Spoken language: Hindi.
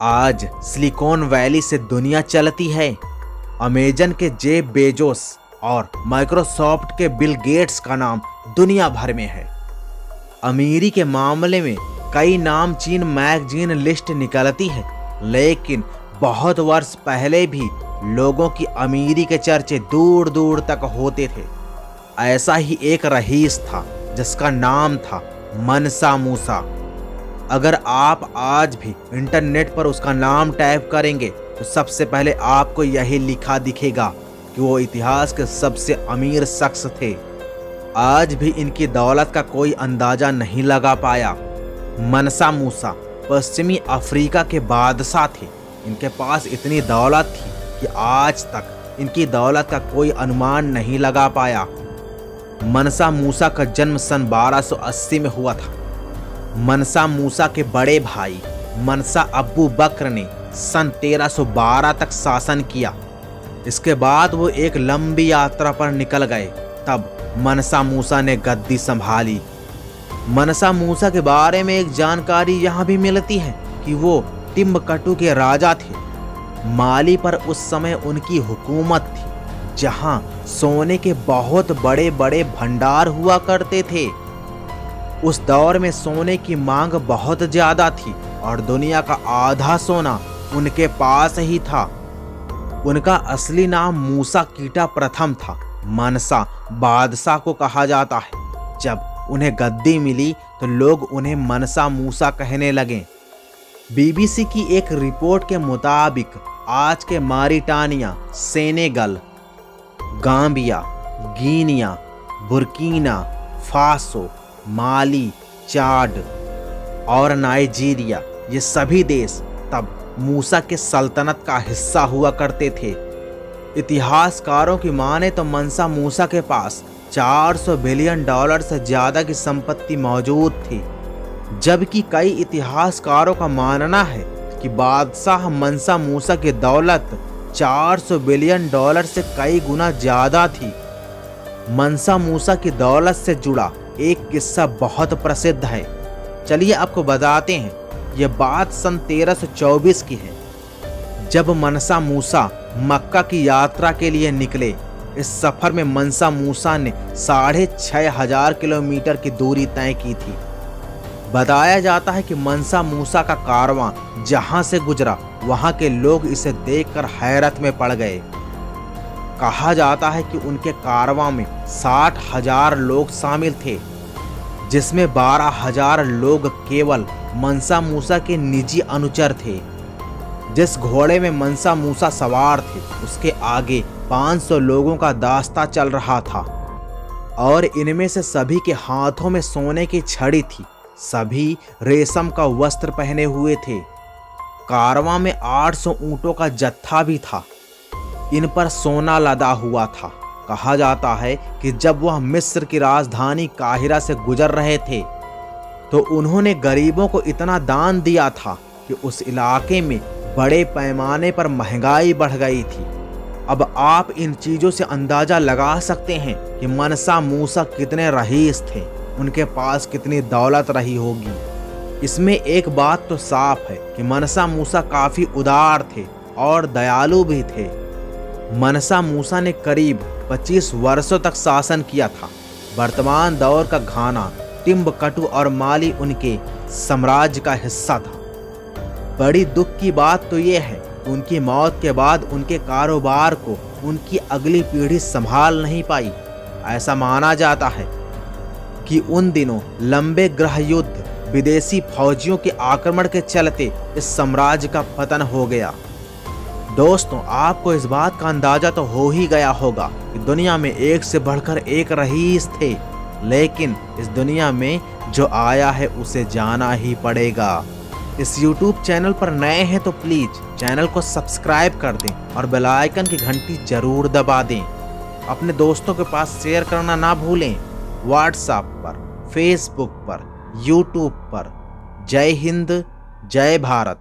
आज सिलिकॉन वैली से दुनिया चलती है। अमेजन के जेफ बेजोस और माइक्रोसॉफ्ट के बिल गेट्स का नाम दुनिया भर में है। अमीरी के मामले में कई नाम चीन मैगजीन लिस्ट निकलती है, लेकिन बहुत वर्ष पहले भी लोगों की अमीरी के चर्चे दूर दूर तक होते थे। ऐसा ही एक रईस था जिसका नाम था मनसा मूसा। अगर आप आज भी इंटरनेट पर उसका नाम टाइप करेंगे तो सबसे पहले आपको यही लिखा दिखेगा कि वो इतिहास के सबसे अमीर शख्स थे। आज भी इनकी दौलत का कोई अंदाजा नहीं लगा पाया। मनसा मूसा पश्चिमी अफ्रीका के बादशाह थे। इनके पास इतनी दौलत थी कि आज तक इनकी दौलत का कोई अनुमान नहीं लगा पाया। मनसा मूसा का जन्म सन 1280 में हुआ था। मनसा मूसा के बड़े भाई मनसा अब्बू बकर ने सन 1312 तक शासन किया। इसके बाद वो एक लंबी यात्रा पर निकल गए। तब मनसा मूसा ने गद्दी संभाली। मनसा मूसा के बारे में एक जानकारी यहाँ भी मिलती है कि वो टिम्बकटू के राजा थे। माली पर उस समय उनकी हुकूमत थी, जहाँ सोने के बहुत बड़े बड़े भंडार हुआ करते थे। उस दौर में सोने की मांग बहुत ज्यादा थी और दुनिया का आधा सोना उनके पास ही था। उनका असली नाम मूसा कीटा प्रथम था। मनसा बादशाह को कहा जाता है। जब उन्हें गद्दी मिली तो लोग उन्हें मनसा मूसा कहने लगे। बीबीसी की एक रिपोर्ट के मुताबिक आज के Mauritania, Senegal, Gambia, Guinea, Burkina Faso, Mali, Chad और नाइजीरिया, ये सभी देश तब मूसा के सल्तनत का हिस्सा हुआ करते थे। इतिहासकारों की माने तो मनसा मूसा के पास 400 बिलियन डॉलर से ज़्यादा की संपत्ति मौजूद थी, जबकि कई इतिहासकारों का मानना है कि बादशाह मनसा मूसा की दौलत 400 बिलियन डॉलर से कई गुना ज़्यादा थी। मनसा मूसा की दौलत से जुड़ा एक किस्सा बहुत प्रसिद्ध है। चलिए आपको बताते हैं। यह बात सन 1324 की है, जब मनसा मूसा मक्का की यात्रा के लिए निकले। इस सफर में मनसा मूसा ने 6500 किलोमीटर की दूरी तय की थी। बताया जाता है कि मनसा मूसा का कारवां जहां से गुजरा वहां के लोग इसे देखकर हैरत में पड़ गए। कहा जाता है कि उनके कारवां में 60,000 लोग शामिल थे, जिसमें 12,000 लोग केवल मनसा मूसा के निजी अनुचर थे। जिस घोड़े में मनसा मूसा सवार थे उसके आगे 500 लोगों का दास्ता चल रहा था और इनमें से सभी के हाथों में सोने की छड़ी थी। सभी रेशम का वस्त्र पहने हुए थे। कारवां में 800 ऊंटों का जत्था भी था। इन पर सोना लदा हुआ था। कहा जाता है कि जब वह मिस्र की राजधानी काहिरा से गुजर रहे थे तो उन्होंने गरीबों को इतना दान दिया था कि उस इलाके में बड़े पैमाने पर महंगाई बढ़ गई थी। अब आप इन चीज़ों से अंदाज़ा लगा सकते हैं कि मनसा मूसा कितने रईस थे, उनके पास कितनी दौलत रही होगी। इसमें एक बात तो साफ है कि मनसा मूसा काफ़ी उदार थे और दयालु भी थे। मनसा मूसा ने करीब 25 वर्षों तक शासन किया था। वर्तमान दौर का घाना, टिम्बकटू और माली उनके साम्राज्य का हिस्सा था। बड़ी दुख की बात तो ये है कि उनकी मौत के बाद उनके कारोबार को उनकी अगली पीढ़ी संभाल नहीं पाई। ऐसा माना जाता है कि उन दिनों लंबे गृह युद्ध, विदेशी फौजियों के आक्रमण के चलते इस साम्राज्य का पतन हो गया। दोस्तों, आपको इस बात का अंदाजा तो हो ही गया होगा कि दुनिया में एक से बढ़कर एक रईस थे, लेकिन इस दुनिया में जो आया है उसे जाना ही पड़ेगा। इस YouTube चैनल पर नए हैं तो प्लीज चैनल को सब्सक्राइब कर दें और बेल आइकन की घंटी जरूर दबा दें। अपने दोस्तों के पास शेयर करना ना भूलें। व्हाट्सएप पर, फेसबुक पर, YouTube पर। जय हिंद, जय भारत।